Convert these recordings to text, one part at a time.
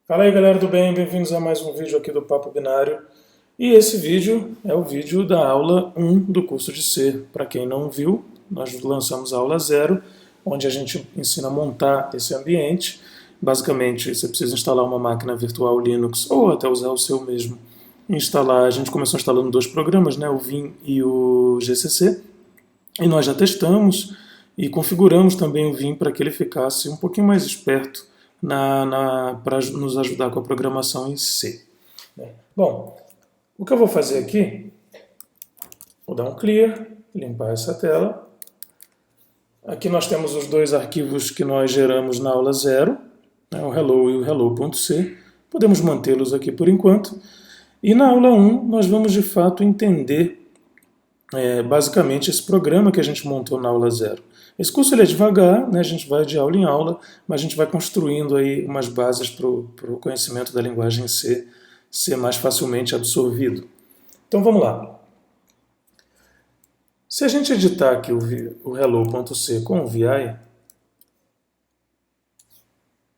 Fala aí galera do bem, bem-vindos a mais um vídeo aqui do Papo Binário. E esse vídeo é o vídeo da aula 1 do curso de C. Para quem não viu, nós lançamos a aula 0, onde a gente ensina a montar esse ambiente. Basicamente, você precisa instalar uma máquina virtual Linux ou até usar o seu mesmo. A gente começou instalando dois programas, né, o Vim e o GCC, e nós já testamos e configuramos também o Vim para que ele ficasse um pouquinho mais esperto para nos ajudar com a programação em C. Bom, o que eu vou fazer aqui, vou dar um clear, limpar essa tela. Aqui nós temos os dois arquivos que nós geramos na aula 0, o hello e o hello.c. Podemos mantê-los aqui por enquanto. E na aula 1 nós vamos de fato entender basicamente esse programa que a gente montou na aula 0. Esse curso ele é devagar, né? A gente vai de aula em aula, mas a gente vai construindo aí umas bases para o conhecimento da linguagem C ser mais facilmente absorvido. Então vamos lá. Se a gente editar aqui o hello.c com o VI,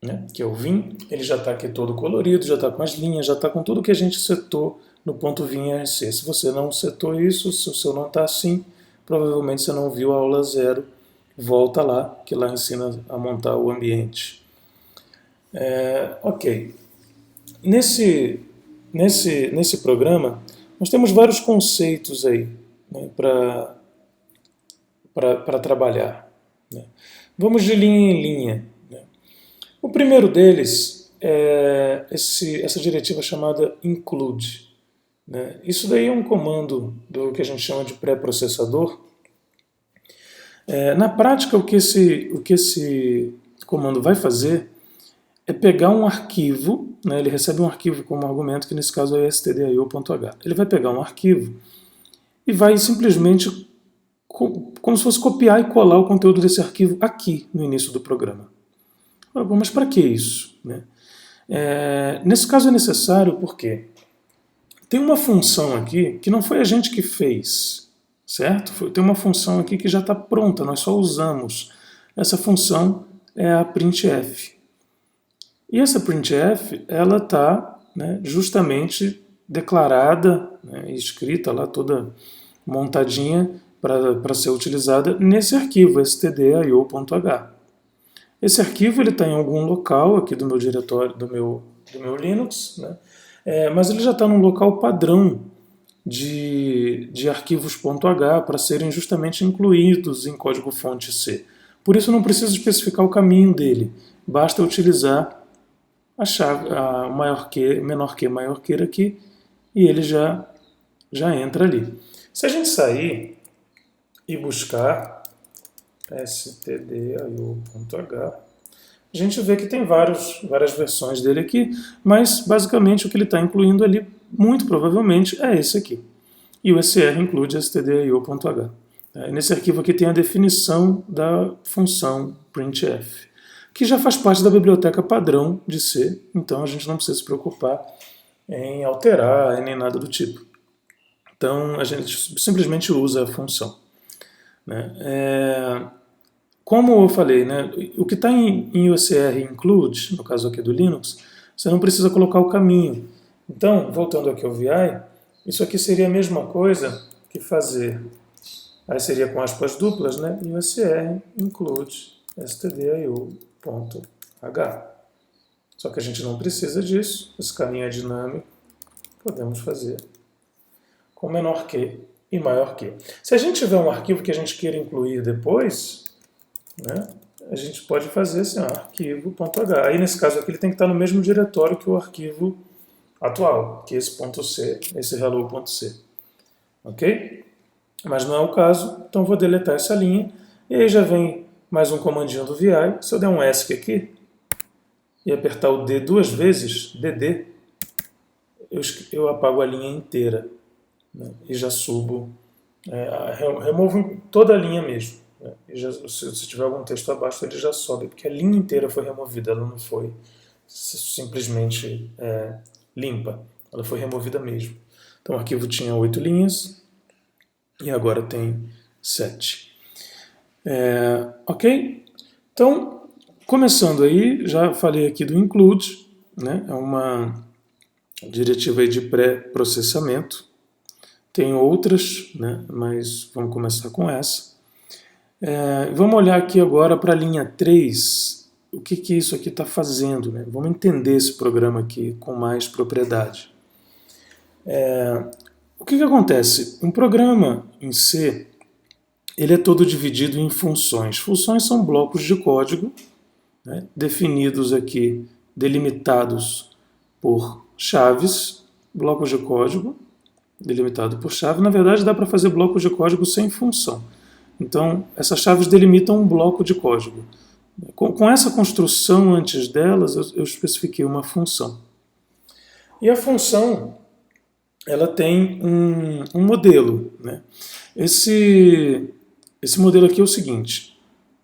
né, que é o Vim, ele já está aqui todo colorido, já está com as linhas, já está com tudo que a gente setou no ponto .vim.rc. Se você não setou isso, se o seu não está assim, provavelmente você não viu a aula 0. Volta lá, que lá ensina a montar o ambiente. Ok. Nesse programa, nós temos vários conceitos aí, né, para trabalhar. Né. Vamos de linha em linha. Né. O primeiro deles é essa diretiva chamada include. Né. Isso daí é um comando do que a gente chama de pré-processador. Na prática, o que esse comando vai fazer é pegar um arquivo, né, ele recebe um arquivo como argumento, que nesse caso é stdio.h. Ele vai pegar um arquivo e vai simplesmente, como se fosse copiar e colar o conteúdo desse arquivo aqui no início do programa. Mas para que isso? Né? Nesse caso é necessário porque tem uma função aqui que não foi a gente que fez, certo? Tem uma função aqui que já está pronta, nós só usamos. Essa função é a printf. E essa printf, ela está, né, justamente declarada, né, escrita lá, toda montadinha para ser utilizada nesse arquivo, stdio.h. Esse arquivo está em algum local aqui do meu diretório, do meu Linux, né, mas ele já está num local padrão de arquivos .h para serem justamente incluídos em código-fonte C. Por isso não preciso especificar o caminho dele, basta utilizar a chave, a maior que, menor que, maior que aqui, e ele já entra ali. Se a gente sair e buscar stdio.h, a gente vê que tem várias versões dele aqui, mas basicamente o que ele está incluindo ali, muito provavelmente, é esse aqui. E o SR include stdio.h. Nesse arquivo aqui tem a definição da função printf, que já faz parte da biblioteca padrão de C, então a gente não precisa se preocupar em alterar nem nada do tipo. Então a gente simplesmente usa a função. Né? Como eu falei, né, o que está em USR include, no caso aqui do Linux, você não precisa colocar o caminho. Então, voltando aqui ao VI, isso aqui seria a mesma coisa que fazer, aí seria com aspas duplas, né, USR include stdio.h. Só que a gente não precisa disso, esse caminho é dinâmico, podemos fazer com menor que e maior que. Se a gente tiver um arquivo que a gente queira incluir depois, né, a gente pode fazer assim, arquivo.h. Aí nesse caso aqui ele tem que estar no mesmo diretório que o arquivo atual, que é esse .c, esse hello.c. Ok? Mas não é o caso, então vou deletar essa linha, e aí já vem mais um comandinho do VI. Se eu der um ESC aqui, e apertar o D duas vezes, DD, eu apago a linha inteira, né, e já subo, removo toda a linha mesmo. Né, e se tiver algum texto abaixo, ele já sobe, porque a linha inteira foi removida, ela não foi simplesmente limpa, ela foi removida mesmo. Então o arquivo tinha 8 linhas, e agora tem 7. Ok? Então, começando aí, já falei aqui do include, né? É uma diretiva aí de pré-processamento. Tem outras, né? Mas vamos começar com essa. Vamos olhar aqui agora para a linha 3, o que isso aqui está fazendo, né? Vamos entender esse programa aqui com mais propriedade. O que acontece? Um programa em C, ele é todo dividido em funções. Funções são blocos de código, né, definidos aqui, delimitados por chaves, blocos de código delimitado por chave. Na verdade, dá para fazer blocos de código sem função. Então, essas chaves delimitam um bloco de código. Com essa construção antes delas, eu especifiquei uma função. E a função, ela tem um modelo, né? Esse modelo aqui é o seguinte.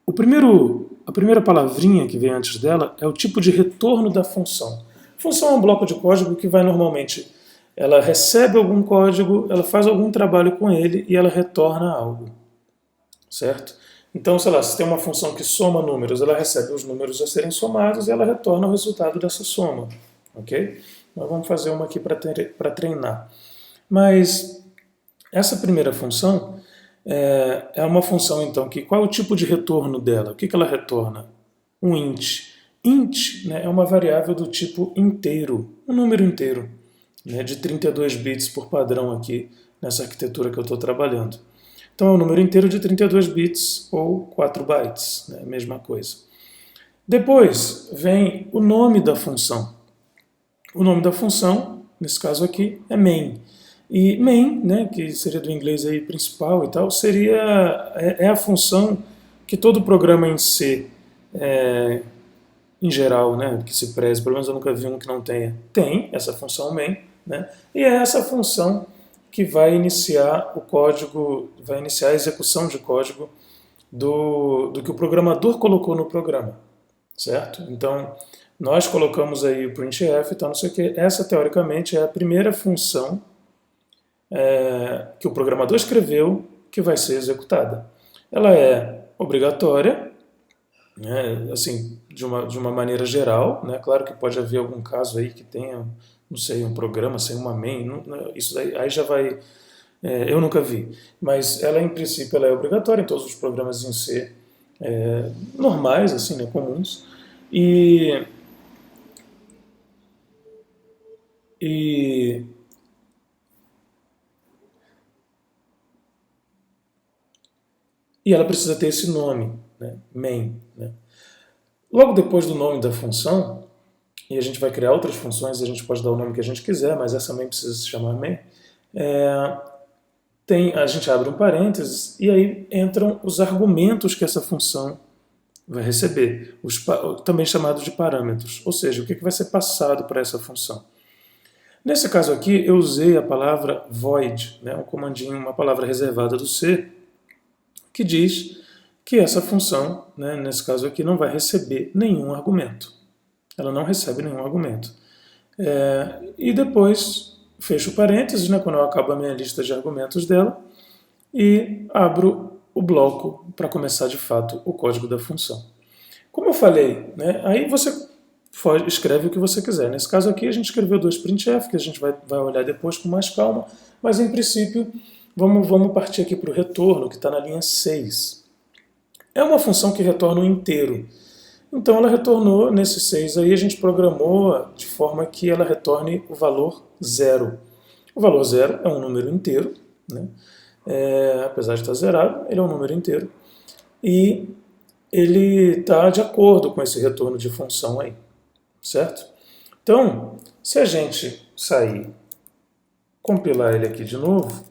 A primeira palavrinha que vem antes dela é o tipo de retorno da função. Função é um bloco de código que vai normalmente... Ela recebe algum código, ela faz algum trabalho com ele e ela retorna algo. Certo? Então, sei lá, se tem uma função que soma números, ela recebe os números a serem somados e ela retorna o resultado dessa soma. Ok? Nós vamos fazer uma aqui para treinar. Mas essa primeira função é uma função, então, que qual é o tipo de retorno dela? O que ela retorna? Um int. Int, né, é uma variável do tipo inteiro, um número inteiro, né, de 32 bits por padrão aqui nessa arquitetura que eu estou trabalhando. Então é um número inteiro de 32 bits ou 4 bytes, né, mesma coisa. Depois vem o nome da função. O nome da função, nesse caso aqui, é main. E main, né, que seria do inglês aí principal e tal, é a função que todo programa em C, em geral, né, que se preze, pelo menos eu nunca vi um que não tenha, tem essa função main, né, e é essa função que vai iniciar o código, vai iniciar a execução de código do que o programador colocou no programa, certo? Então, nós colocamos aí o printf e tal, não sei o que. Essa, teoricamente, é a primeira função que o programador escreveu que vai ser executada. Ela é obrigatória, né, assim, de uma maneira geral, né? Claro que pode haver algum caso aí que tenha, não sei, um programa sem uma main, isso aí já vai... eu nunca vi, mas ela em princípio ela é obrigatória em todos os programas em C normais, assim, né, comuns, e ela precisa ter esse nome, né, main, né. Logo depois do nome da função, e a gente vai criar outras funções, a gente pode dar o nome que a gente quiser, mas essa main precisa se chamar main, a gente abre um parênteses e aí entram os argumentos que essa função vai receber, também chamados de parâmetros, ou seja, o que vai ser passado para essa função. Nesse caso aqui, eu usei a palavra void, né, um comandinho, uma palavra reservada do C, que diz que essa função, né, nesse caso aqui, não vai receber nenhum argumento. Ela não recebe nenhum argumento. E depois fecho parênteses, né, quando eu acabo a minha lista de argumentos dela, e abro o bloco para começar de fato o código da função. Como eu falei, né, aí você escreve o que você quiser. Nesse caso aqui a gente escreveu 2 printf, que a gente vai olhar depois com mais calma, mas em princípio vamos partir aqui para o retorno, que está na linha 6. É uma função que retorna um inteiro. Então ela retornou nesse 6 aí, a gente programou de forma que ela retorne o valor 0. O valor 0 é um número inteiro, né? Apesar de estar zerado, ele é um número inteiro. E ele está de acordo com esse retorno de função aí, certo? Então, se a gente sair, compilar ele aqui de novo,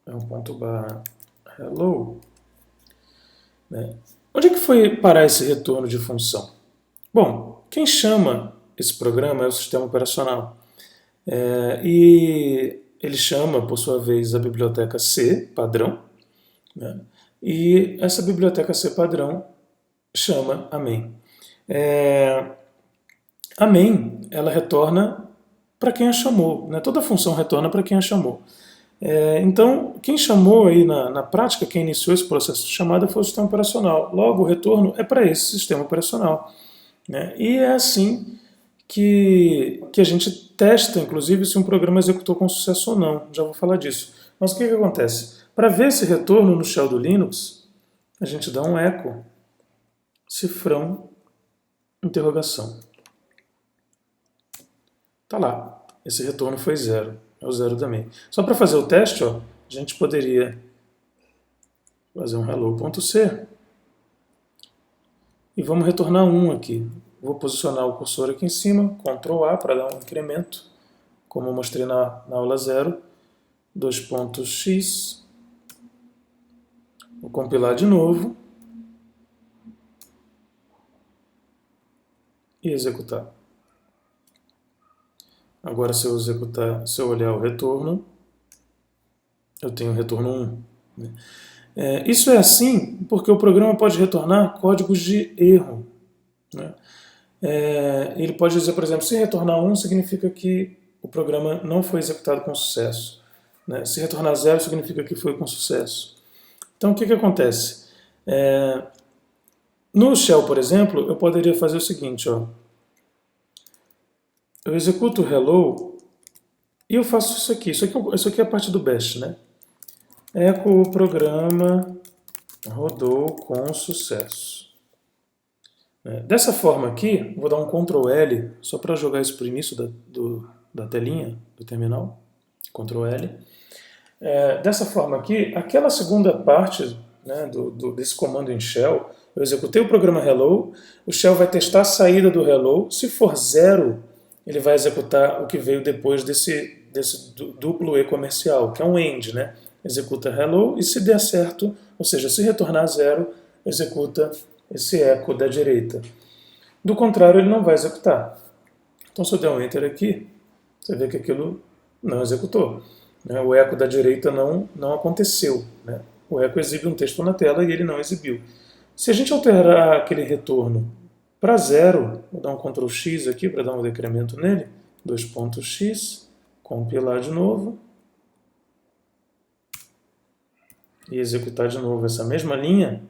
é um ponto barra hello, né? Onde é que foi parar esse retorno de função? Bom, quem chama esse programa é o sistema operacional. E ele chama, por sua vez, a biblioteca C padrão, né? E essa biblioteca C padrão chama a main. A main, ela retorna para quem a chamou, né? Toda função retorna para quem a chamou. Então, quem chamou aí na prática, quem iniciou esse processo de chamada foi o sistema operacional. Logo, o retorno é para esse sistema operacional. Né? E é assim que a gente testa, inclusive, se um programa executou com sucesso ou não. Já vou falar disso. Mas o que acontece? Para ver esse retorno no shell do Linux, a gente dá um echo, cifrão, interrogação. Tá lá. Esse retorno foi 0. É o 0 também. Só para fazer o teste, ó, a gente poderia fazer um hello.c e vamos retornar 1 aqui. Vou posicionar o cursor aqui em cima, Ctrl A para dar um incremento, como eu mostrei na aula 0, 2.x, vou compilar de novo e executar. Agora, se eu olhar o retorno, eu tenho o retorno 1. Isso é assim porque o programa pode retornar códigos de erro. Né? Ele pode dizer, por exemplo, se retornar 1 significa que o programa não foi executado com sucesso. Né? Se retornar 0 significa que foi com sucesso. Então, o que acontece? No shell, por exemplo, eu poderia fazer o seguinte, ó. Eu executo o hello e eu faço isso aqui. Isso aqui é a parte do bash, né? Echo o programa rodou com sucesso. Dessa forma aqui, vou dar um Ctrl L só para jogar isso para o início da telinha, do terminal. Ctrl L. Dessa forma aqui, aquela segunda parte, né, desse comando em shell, eu executei o programa hello, o shell vai testar a saída do hello, se for 0, ele vai executar o que veio depois desse duplo E comercial, que é um end, né? Executa hello e se der certo, ou seja, se retornar 0, executa esse eco da direita. Do contrário, ele não vai executar. Então, se eu der um enter aqui, você vê que aquilo não executou. Né? O eco da direita não aconteceu. Né? O eco exibe um texto na tela e ele não exibiu. Se a gente alterar aquele retorno para 0, vou dar um Ctrl X aqui para dar um decremento nele, 2.x, compilar de novo e executar de novo essa mesma linha,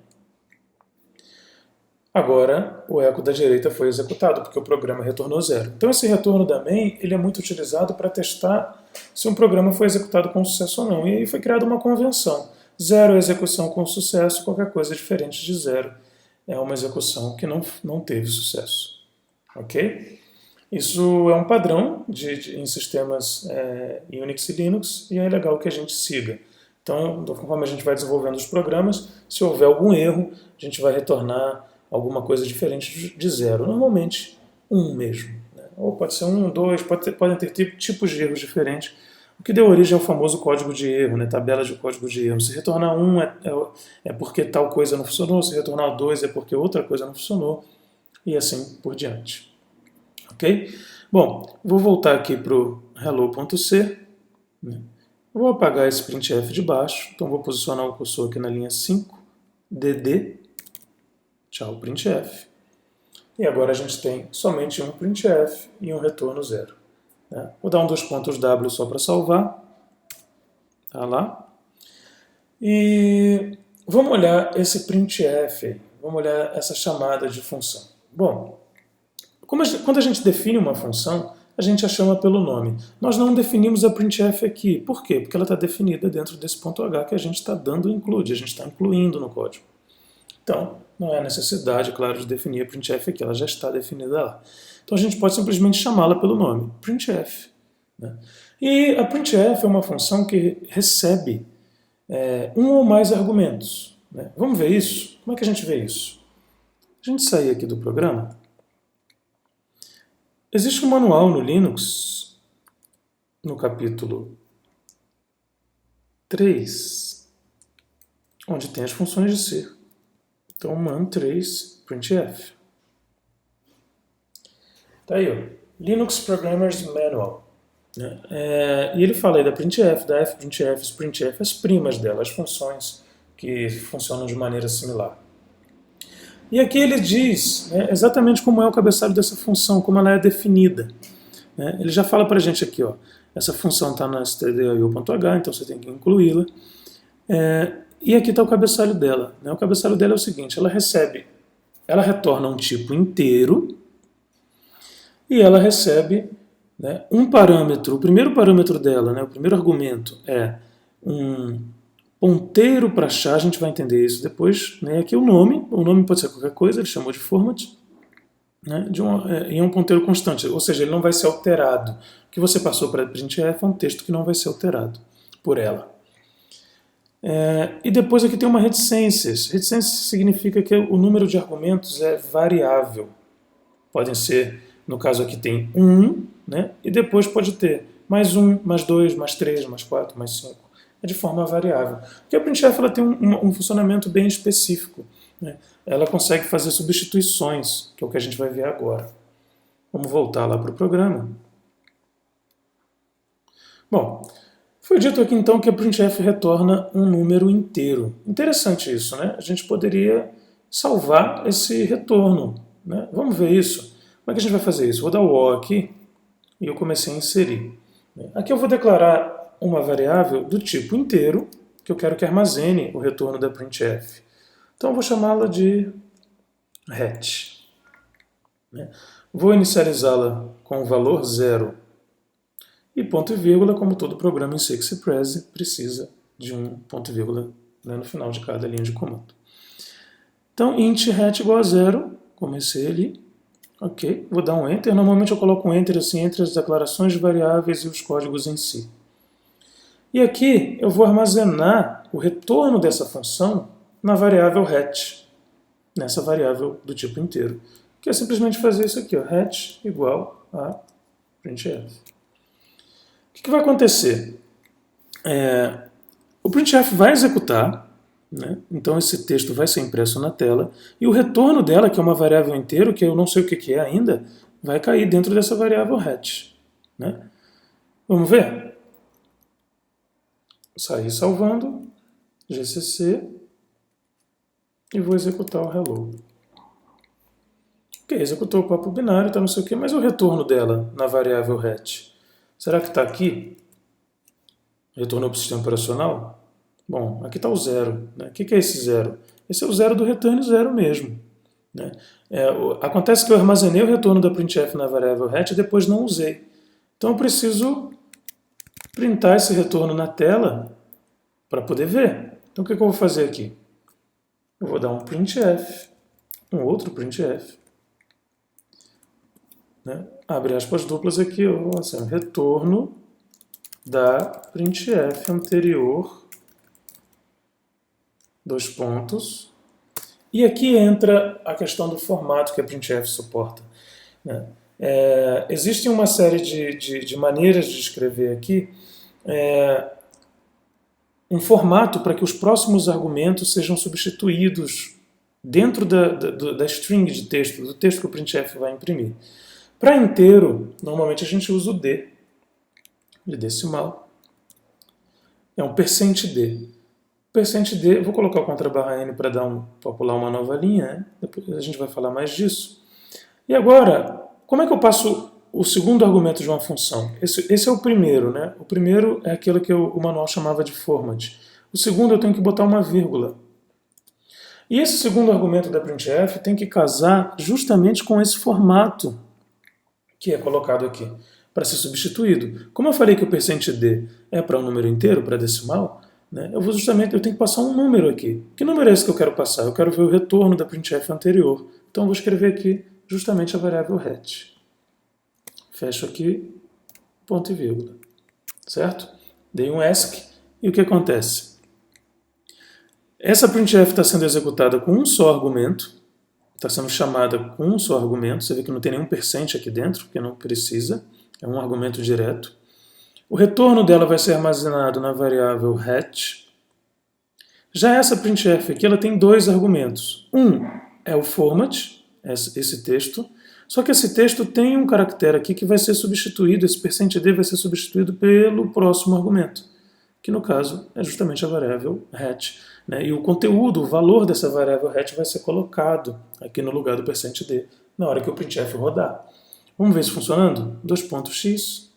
agora o eco da direita foi executado, porque o programa retornou 0. Então esse retorno da main ele é muito utilizado para testar se um programa foi executado com sucesso ou não. E aí foi criada uma convenção. 0 é execução com sucesso, qualquer coisa diferente de 0 é uma execução que não teve sucesso. Ok? Isso é um padrão em sistemas Unix e Linux e é legal que a gente siga. Então, conforme a gente vai desenvolvendo os programas, se houver algum erro, a gente vai retornar alguma coisa diferente de 0. Normalmente, 1 mesmo. Né? Ou pode ser 1, 2, podem ter tipos de erros diferentes. O que deu origem ao famoso código de erro, né? Tabela de código de erro. Se retornar 1 é porque tal coisa não funcionou, se retornar 2 é porque outra coisa não funcionou, e assim por diante. Ok? Bom, vou voltar aqui para o hello.c. Né? Vou apagar esse printf de baixo, então vou posicionar o cursor aqui na linha 5, dd, tchau printf. E agora a gente tem somente um printf e um retorno 0. Né? Vou dar um dos pontos W só para salvar. Tá lá. E vamos olhar esse printf, vamos olhar essa chamada de função. Bom, quando a gente define uma função, a gente a chama pelo nome. Nós não definimos a printf aqui. Por quê? Porque ela está definida dentro desse ponto H que a gente está dando include, a gente está incluindo no código. Então, não é necessidade, claro, de definir a printf aqui, ela já está definida lá. Então a gente pode simplesmente chamá-la pelo nome, printf. Né? E a printf é uma função que recebe um ou mais argumentos. Né? Vamos ver isso? Como é que a gente vê isso? A gente sair aqui do programa. Existe um manual no Linux, no capítulo 3, onde tem as funções de C. Então, man3 printf. Tá aí, ó, Linux Programmers Manual. Né? E ele fala aí da printf, da fprintf, sprintf, as primas dela, as funções que funcionam de maneira similar. E aqui ele diz exatamente como é o cabeçalho dessa função, como ela é definida. Né? Ele já fala para a gente aqui, ó, Essa função está na stdio.h, então você tem que incluí-la. E aqui está o cabeçalho dela. Né? O cabeçalho dela é o seguinte, ela retorna um tipo inteiro e ela recebe, né, um parâmetro. O primeiro parâmetro dela, né, o primeiro argumento é um ponteiro para char, a gente vai entender isso depois. Né? Aqui o nome pode ser qualquer coisa, ele chamou de format, né, e é um ponteiro constante, ou seja, ele não vai ser alterado. O que você passou para a printf é um texto que não vai ser alterado por ela. E depois aqui tem uma reticências. Reticências significa que o número de argumentos é variável. Podem ser, no caso aqui tem 1, né, e depois pode ter mais 1, mais 2, mais 3, mais 4, mais 5. É de forma variável. Porque a printf ela tem um funcionamento bem específico. Né? Ela consegue fazer substituições, que é o que a gente vai ver agora. Vamos voltar lá para o programa. Bom, foi dito aqui então que a printf retorna um número inteiro. Interessante isso, né? A gente poderia salvar esse retorno. Né? Vamos ver isso. Como é que a gente vai fazer isso? Vou dar o O aqui e eu comecei a inserir. Aqui eu vou declarar uma variável do tipo inteiro, que eu quero que armazene o retorno da printf. Então eu vou chamá-la de hat. Vou inicializá-la com o valor 0 e ponto e vírgula, como todo programa em C que se preze, precisa de um ponto e vírgula, né, no final de cada linha de comando. Então int hat igual a 0, comecei ali. Ok, vou dar um Enter. Normalmente eu coloco um Enter assim entre as declarações de variáveis e os códigos em si. E aqui eu vou armazenar o retorno dessa função na variável hat, nessa variável do tipo inteiro, que é simplesmente fazer isso aqui, ó, hat igual a printf. O que vai acontecer? O printf vai executar, né? Então esse texto vai ser impresso na tela, e o retorno dela, que é uma variável inteiro, que eu não sei o que é ainda, vai cair dentro dessa variável hat. Né? Vamos ver? Sair salvando, gcc, e vou executar o hello. Ok, executou o papo binário, tá não sei o que, mas o retorno dela na variável hat, será que está aqui? Retornou para o sistema operacional? Bom, aqui está o 0. Né? O que é esse 0? Esse é o 0 do return 0 mesmo. Né? Acontece que eu armazenei o retorno da printf na variável hat e depois não usei. Então eu preciso printar esse retorno na tela para poder ver. Então o que eu vou fazer aqui? Eu vou dar um printf, um outro printf. Né? Abre aspas duplas aqui, eu vou assim, retorno da printf anterior, dois pontos. E aqui entra a questão do formato que a printf suporta. Né? Existe uma série de maneiras de escrever aqui um formato para que os próximos argumentos sejam substituídos dentro da string de texto, do texto que o printf vai imprimir. Para inteiro, normalmente a gente usa o D, de decimal. É um %d. %d, vou colocar o _n para pular uma nova linha, né? Depois a gente vai falar mais disso. E agora, como é que eu passo o segundo argumento de uma função? Esse é o primeiro, né? O primeiro é aquilo que o manual chamava de format. O segundo eu tenho que botar uma vírgula. E esse segundo argumento da printf tem que casar justamente com esse formato que é colocado aqui, para ser substituído. Como eu falei que o %d é para um número inteiro, para decimal, né, eu tenho que passar um número aqui. Que número é esse que eu quero passar? Eu quero ver o retorno da printf anterior. Então eu vou escrever aqui justamente a variável hat. Fecho aqui, ponto e vírgula. Certo? Dei um ESC e o que acontece? Essa printf está sendo executada com um só argumento, está sendo chamada com um só argumento. Você vê que não tem nenhum % aqui dentro, porque não precisa, é um argumento direto. O retorno dela vai ser armazenado na variável hat. Já essa printf aqui ela tem dois argumentos. Um é o format, esse texto, só que esse texto tem um caractere aqui que vai ser substituído, esse %d vai ser substituído pelo próximo argumento, que no caso é justamente a variável hat. Né? E o conteúdo, o valor dessa variável hat vai ser colocado aqui no lugar do %d na hora que o printf rodar. Vamos ver isso funcionando? 2.x.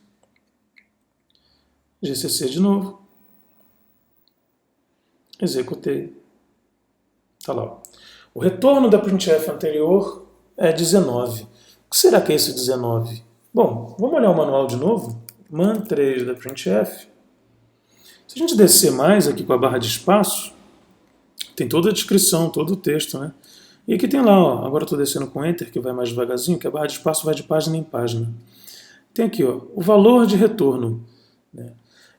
GCC de novo. Executei. Tá lá. O retorno da printf anterior é 19. O que será que é esse 19? Bom, vamos olhar o manual de novo. Man3 da printf. Se a gente descer mais aqui com a barra de espaço, tem toda a descrição, todo o texto, né? E aqui tem lá, ó, agora eu estou descendo com Enter, que vai mais devagarzinho, que a barra de espaço vai de página em página. Tem aqui, ó, o valor de retorno, né?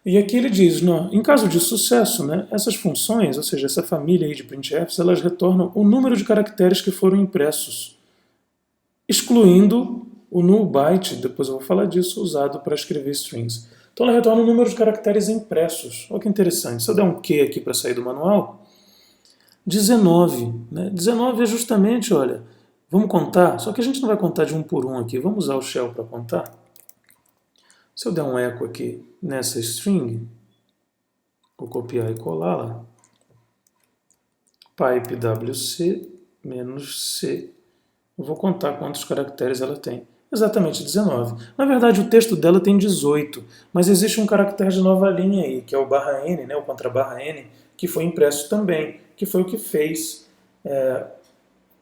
E aqui ele diz, não, em caso de sucesso, né, essas funções, ou seja, essa família aí de printfs, elas retornam o número de caracteres que foram impressos, excluindo o null byte, depois eu vou falar disso, usado para escrever strings. Então ela retorna o número de caracteres impressos. Olha que interessante. Se eu der um Q aqui para sair do manual, 19. Né? 19 é justamente, olha, vamos contar, só que a gente não vai contar de um por um aqui, vamos usar o shell para contar. Se eu der um echo aqui nessa string, vou copiar e colar lá, pipe wc menos c, eu vou contar quantos caracteres ela tem. Exatamente 19. Na verdade, o texto dela tem 18, mas existe um caractere de nova linha aí, que é o barra n, né, o contra barra n, que foi impresso também, que foi o que fez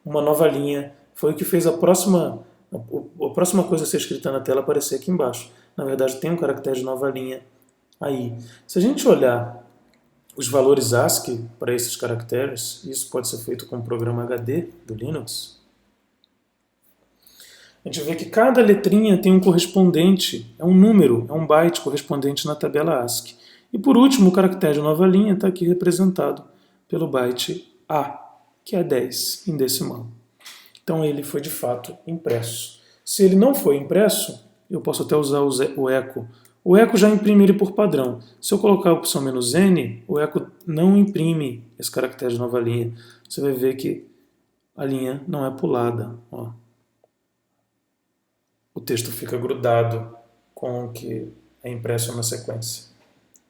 uma nova linha, foi o que fez a próxima coisa a ser escrita na tela aparecer aqui embaixo. Na verdade, tem um caractere de nova linha aí. Se a gente olhar os valores ASCII para esses caracteres, isso pode ser feito com o programa HD do Linux, a gente vê que cada letrinha tem um correspondente, é um número, é um byte correspondente na tabela ASCII. E por último, o caractere de nova linha está aqui representado pelo byte A, que é 10 em decimal. Então ele foi de fato impresso. Se ele não foi impresso, eu posso até usar o echo. O echo já imprime ele por padrão. Se eu colocar a opção "-n", o echo não imprime esse caractere de nova linha. Você vai ver que a linha não é pulada. Ó. O texto fica grudado com o que é impresso na sequência.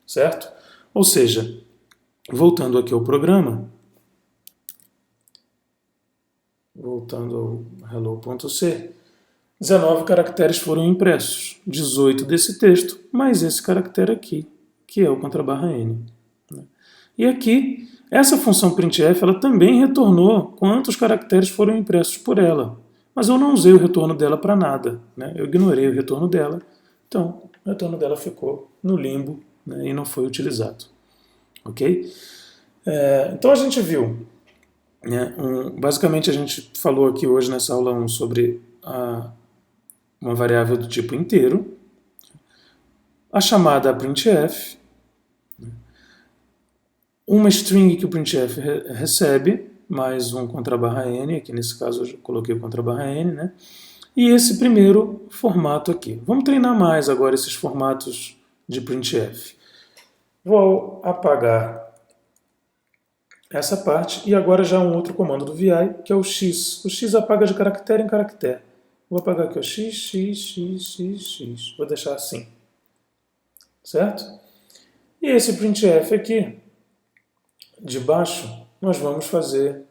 Certo? Ou seja, voltando aqui ao programa, voltando ao hello.c, 19 caracteres foram impressos, 18 desse texto, mais esse caractere aqui, que é o contrabarra n. E aqui, essa função printf, ela também retornou quantos caracteres foram impressos por ela. Mas eu não usei o retorno dela para nada, né? Eu ignorei o retorno dela, então o retorno dela ficou no limbo, né, e não foi utilizado. Ok? Então a gente viu, né, basicamente a gente falou aqui hoje nessa aula 1 sobre uma variável do tipo inteiro, a chamada printf, uma string que o printf recebe, mais um contrabarra n, aqui nesse caso eu coloquei o contrabarra n, né? E esse primeiro formato aqui. Vamos treinar mais agora esses formatos de printf. Vou apagar essa parte e agora já um outro comando do VI, que é o x. O x apaga de caractere em caractere. Vou apagar aqui o x. Vou deixar assim. Certo? E esse printf aqui, de baixo, nós vamos fazer,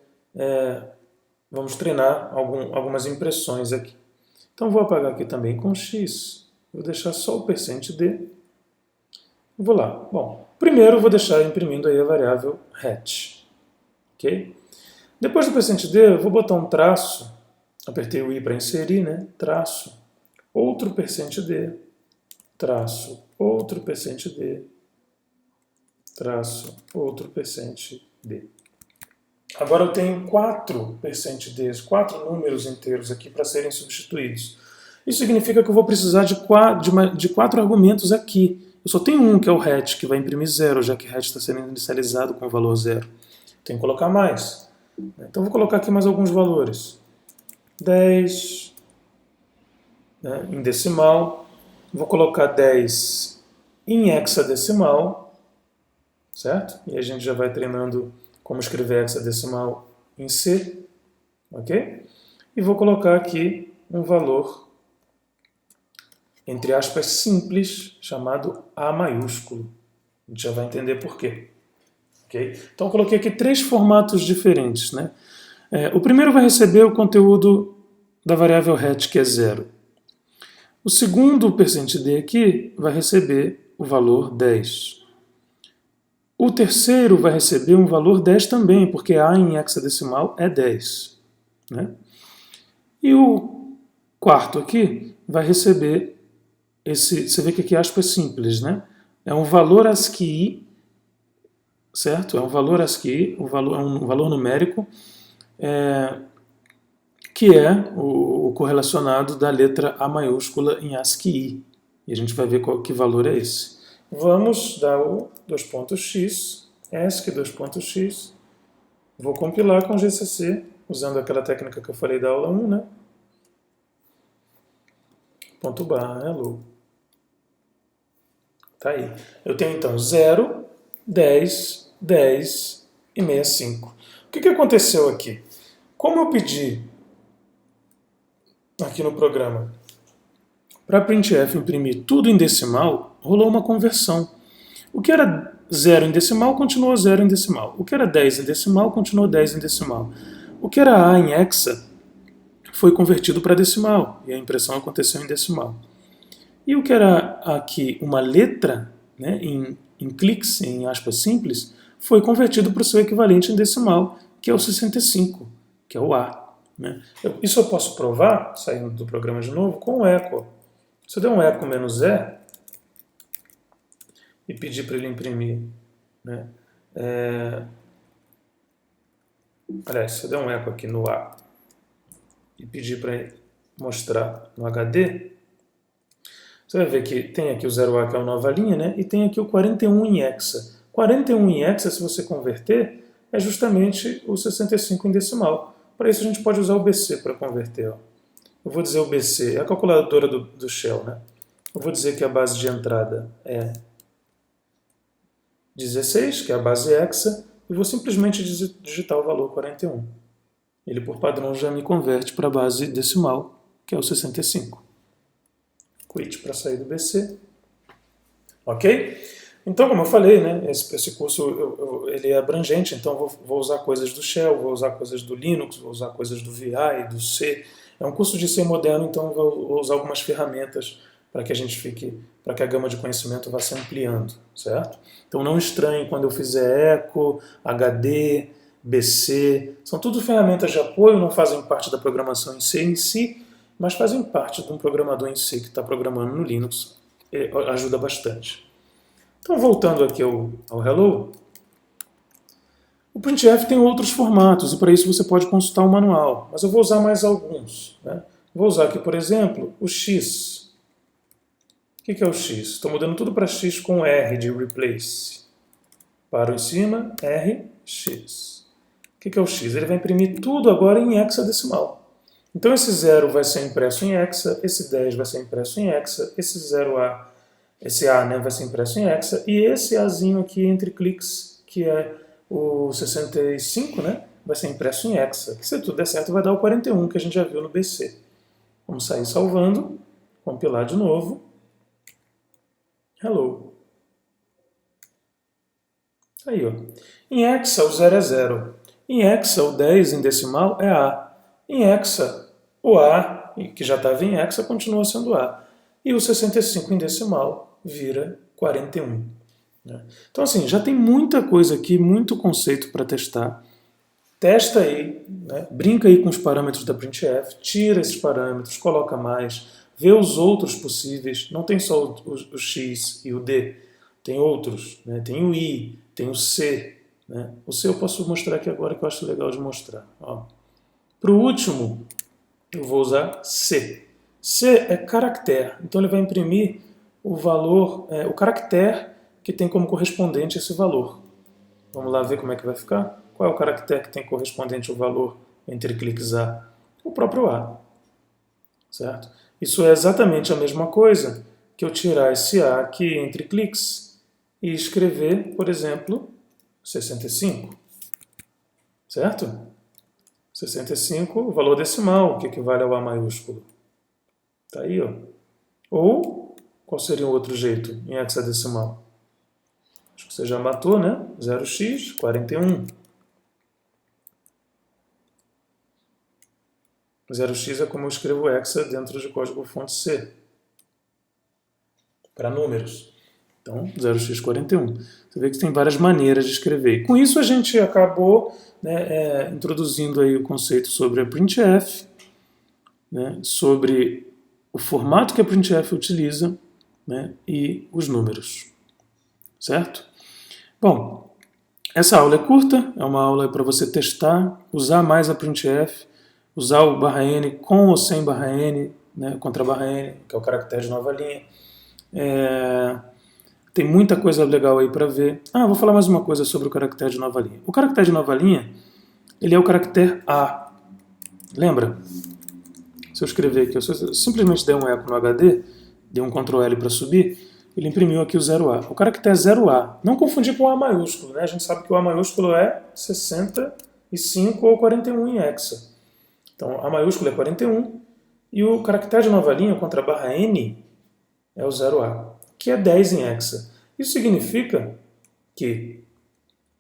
vamos treinar algumas impressões aqui. Então vou apagar aqui também com x, vou deixar só o %d. Vou lá. Bom, primeiro eu vou deixar imprimindo aí a variável hat. Ok? Depois do %d, eu vou botar um traço, apertei o i para inserir, né? Traço, outro %d, traço, outro %d, traço, outro %d. Agora eu tenho 4 %ds, 4 números inteiros aqui para serem substituídos. Isso significa que eu vou precisar de 4 argumentos aqui. Eu só tenho um, que é o hat, que vai imprimir 0, já que hat está sendo inicializado com o valor 0. Tenho que colocar mais. Então vou colocar aqui mais alguns valores. 10, né, em decimal. Vou colocar 10 em hexadecimal. Certo? E a gente já vai treinando como escrever hexadecimal em C. Ok? E vou colocar aqui um valor, entre aspas, simples, chamado A maiúsculo. A gente já vai entender por quê. Okay? Então eu coloquei aqui 3 formatos diferentes. Né? O primeiro vai receber o conteúdo da variável hat, que é 0. O segundo %d aqui vai receber o valor 10. O terceiro vai receber um valor 10 também, porque A em hexadecimal é 10. Né? E o quarto aqui vai receber você vê que aqui aspas é simples, né? É um valor ASCII, certo? É um valor ASCII, é um valor numérico, que é o correlacionado da letra A maiúscula em ASCII. E a gente vai ver que valor é esse. Vamos dar o 2.x, ESC 2.x. Vou compilar com GCC, usando aquela técnica que eu falei da aula 1, né? Ponto barra, hello. Tá aí. Eu tenho então 0, 10, 10 e 65. O que aconteceu aqui? Como eu pedi aqui no programa para a printf imprimir tudo em decimal, rolou uma conversão. O que era 0 em decimal continuou 0 em decimal. O que era 10 em decimal continuou 10 em decimal. O que era A em hexa foi convertido para decimal e a impressão aconteceu em decimal. E o que era aqui uma letra, né, em cliques, em aspas simples, foi convertido para o seu equivalente em decimal, que é o 65, que é o A. Né? Isso eu posso provar, saindo do programa de novo, com o echo. Se eu der um echo menos E e pedir para ele imprimir, né, aliás, se eu der um echo aqui no A e pedir para mostrar no HD, você vai ver que tem aqui o 0A, que é a nova linha, né? E tem aqui o 41 em hexa. 41 em hexa, se você converter, é justamente o 65 em decimal. Para isso a gente pode usar o BC para converter. Ó. Eu vou dizer o BC, é a calculadora do Shell, né? Eu vou dizer que a base de entrada é 16, que é a base hexa, e vou simplesmente digitar o valor 41. Ele, por padrão, já me converte para a base decimal, que é o 65. Quit para sair do BC. Ok? Então, como eu falei, né, esse curso ele é abrangente, então vou usar coisas do Shell, vou usar coisas do Linux, vou usar coisas do VI, do C. É um curso de C moderno, então vou usar algumas ferramentas para que a gente fique, para que a gama de conhecimento vá se ampliando, certo? Então não estranhe quando eu fizer Echo, HD, BC, são tudo ferramentas de apoio, não fazem parte da programação em si, mas fazem parte de um programador em si que está programando no Linux. Ajuda bastante. Então, voltando aqui ao Hello, o printf tem outros formatos e para isso você pode consultar o manual, mas eu vou usar mais alguns. Né? Vou usar aqui, por exemplo, o X. O que é o X? Estou mudando tudo para X com R de replace. Paro em cima, R, X. O que é o X? Ele vai imprimir tudo agora em hexadecimal. Então esse 0 vai ser impresso em hexa, esse 10 vai ser impresso em hexa, esse 0A, esse A, né, vai ser impresso em hexa, e esse Azinho aqui entre cliques, que é o 65, né, vai ser impresso em hexa. Que se tudo der certo vai dar o 41 que a gente já viu no BC. Vamos sair salvando, compilar de novo. Hello. Aí, ó. Em hexa o 0 é 0. Em hexa o 10 em decimal é A. Em hexa o A, que já estava em hexa, continua sendo A. E o 65 em decimal vira 41. Né? Então, assim, já tem muita coisa aqui, muito conceito para testar. Testa aí, né? Brinca aí com os parâmetros da printf, tira esses parâmetros, coloca mais, vê os outros possíveis. Não tem só o X e o D, tem outros. Né? Tem o I, tem o C. Né? O C eu posso mostrar aqui agora que eu acho legal de mostrar. Para o último, eu vou usar C. C é caractere, então ele vai imprimir o valor, o caractere que tem como correspondente esse valor. Vamos lá ver como é que vai ficar? Qual é o caractere que tem correspondente ao valor entre cliques A? O próprio A. Certo? Isso é exatamente a mesma coisa que eu tirar esse A aqui entre cliques e escrever, por exemplo, 65. Certo? 65, o valor decimal, que equivale ao A maiúsculo. Está aí, ó. Ou, qual seria o outro jeito em hexadecimal? Acho que você já matou, né? 0x, 41. 0x é como eu escrevo hexa dentro de código fonte C. Para números. Então, 0x41. Você vê que tem várias maneiras de escrever. E com isso a gente acabou, né, introduzindo aí o conceito sobre a printf, né, sobre o formato que a printf utiliza, né, e os números. Certo? Bom, essa aula é curta, é uma aula para você testar, usar mais a printf, usar o /n com ou sem /n, né, contra /n, que é o caractere de nova linha. Tem muita coisa legal aí para ver. Vou falar mais uma coisa sobre o caractere de nova linha. O caractere de nova linha, ele é o caractere A. Lembra? Se eu escrever aqui, se eu simplesmente der um eco no HD, dei um Ctrl L para subir, ele imprimiu aqui o 0A. O caractere 0A. Não confundir com o A maiúsculo, né? A gente sabe que o A maiúsculo é 65 ou 41 em hexa. Então, A maiúsculo é 41 e o caractere de nova linha contra a /n é o 0A, que é 10 em hexa. Isso significa que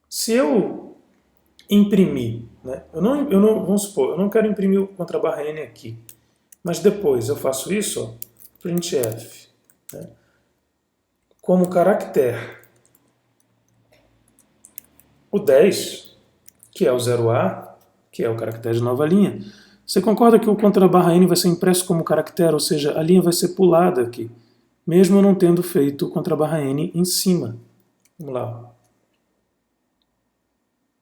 se eu imprimir, né, vamos supor, eu não quero imprimir o contra /n aqui, mas depois eu faço isso, ó, printf, né, como caractere o 10, que é o 0A, que é o caractere de nova linha. Você concorda que o contra /n vai ser impresso como caractere, ou seja, a linha vai ser pulada aqui, mesmo eu não tendo feito o contra /n em cima. Vamos lá.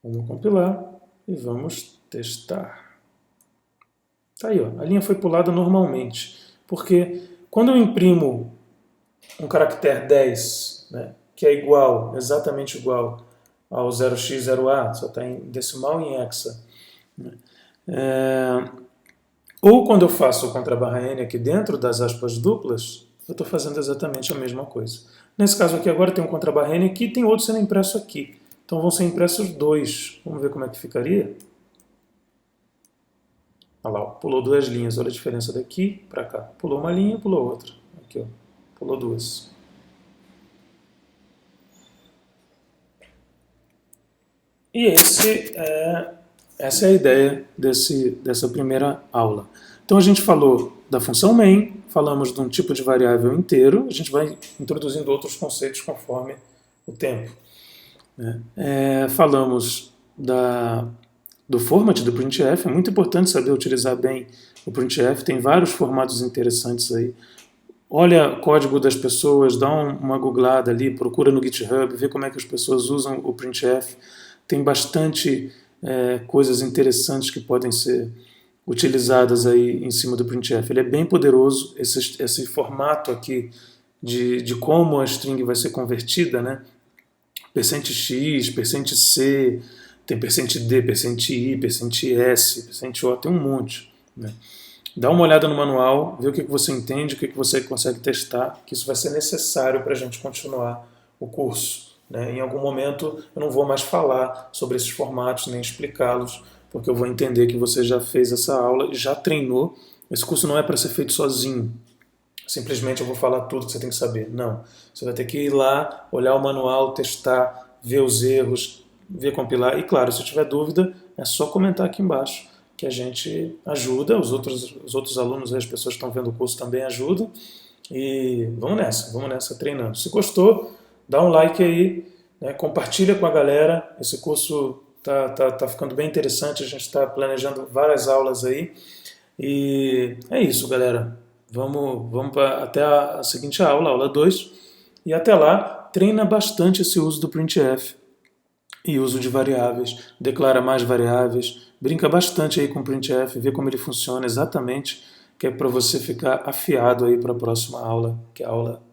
Vamos compilar e vamos testar. Tá aí, ó, a linha foi pulada normalmente, porque quando eu imprimo um caractere 10, né, que é igual, exatamente igual ao 0x0a, só está em decimal e em hexa, né, ou quando eu faço o contra /n aqui dentro das aspas duplas, eu estou fazendo exatamente a mesma coisa. Nesse caso aqui agora tem um contra /n aqui e tem outro sendo impresso aqui. Então vão ser impressos dois. Vamos ver como é que ficaria? Olha lá, pulou duas linhas. Olha a diferença daqui para cá. Pulou uma linha, pulou outra. Aqui, ó, pulou duas. E essa é a ideia dessa primeira aula. Então a gente falou da função main, falamos de um tipo de variável inteiro, a gente vai introduzindo outros conceitos conforme o tempo. Falamos do format do printf, é muito importante saber utilizar bem o printf, tem vários formatos interessantes aí. Olha o código das pessoas, dá uma googlada ali, procura no GitHub, vê como é que as pessoas usam o printf. Tem bastante coisas interessantes que podem ser utilizadas aí em cima do printf. Ele é bem poderoso, esse formato aqui de como a string vai ser convertida, né? %x, %c, tem %d, %i, %s, %o, tem um monte, né? Dá uma olhada no manual, vê o que você entende, o que você consegue testar, que isso vai ser necessário para a gente continuar o curso, né? Em algum momento eu não vou mais falar sobre esses formatos, nem explicá-los, porque eu vou entender que você já fez essa aula e já treinou. Esse curso não é para ser feito sozinho. Simplesmente eu vou falar tudo que você tem que saber. Não. Você vai ter que ir lá, olhar o manual, testar, ver os erros, ver compilar. E claro, se tiver dúvida, é só comentar aqui embaixo, que a gente ajuda, os outros alunos, as pessoas que estão vendo o curso também ajudam. E vamos nessa treinando. Se gostou, dá um like aí, né, compartilha com a galera. Esse curso tá ficando bem interessante, a gente está planejando várias aulas aí. E é isso, galera. Vamos até a seguinte aula, aula 2. E até lá, treina bastante esse uso do printf e uso de variáveis, declara mais variáveis, brinca bastante aí com o printf, vê como ele funciona exatamente, que é para você ficar afiado aí para a próxima aula, que é a aula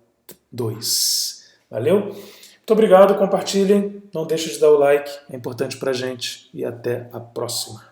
2. Valeu? Muito obrigado, compartilhem, não deixe de dar o like, é importante para a gente, e até a próxima.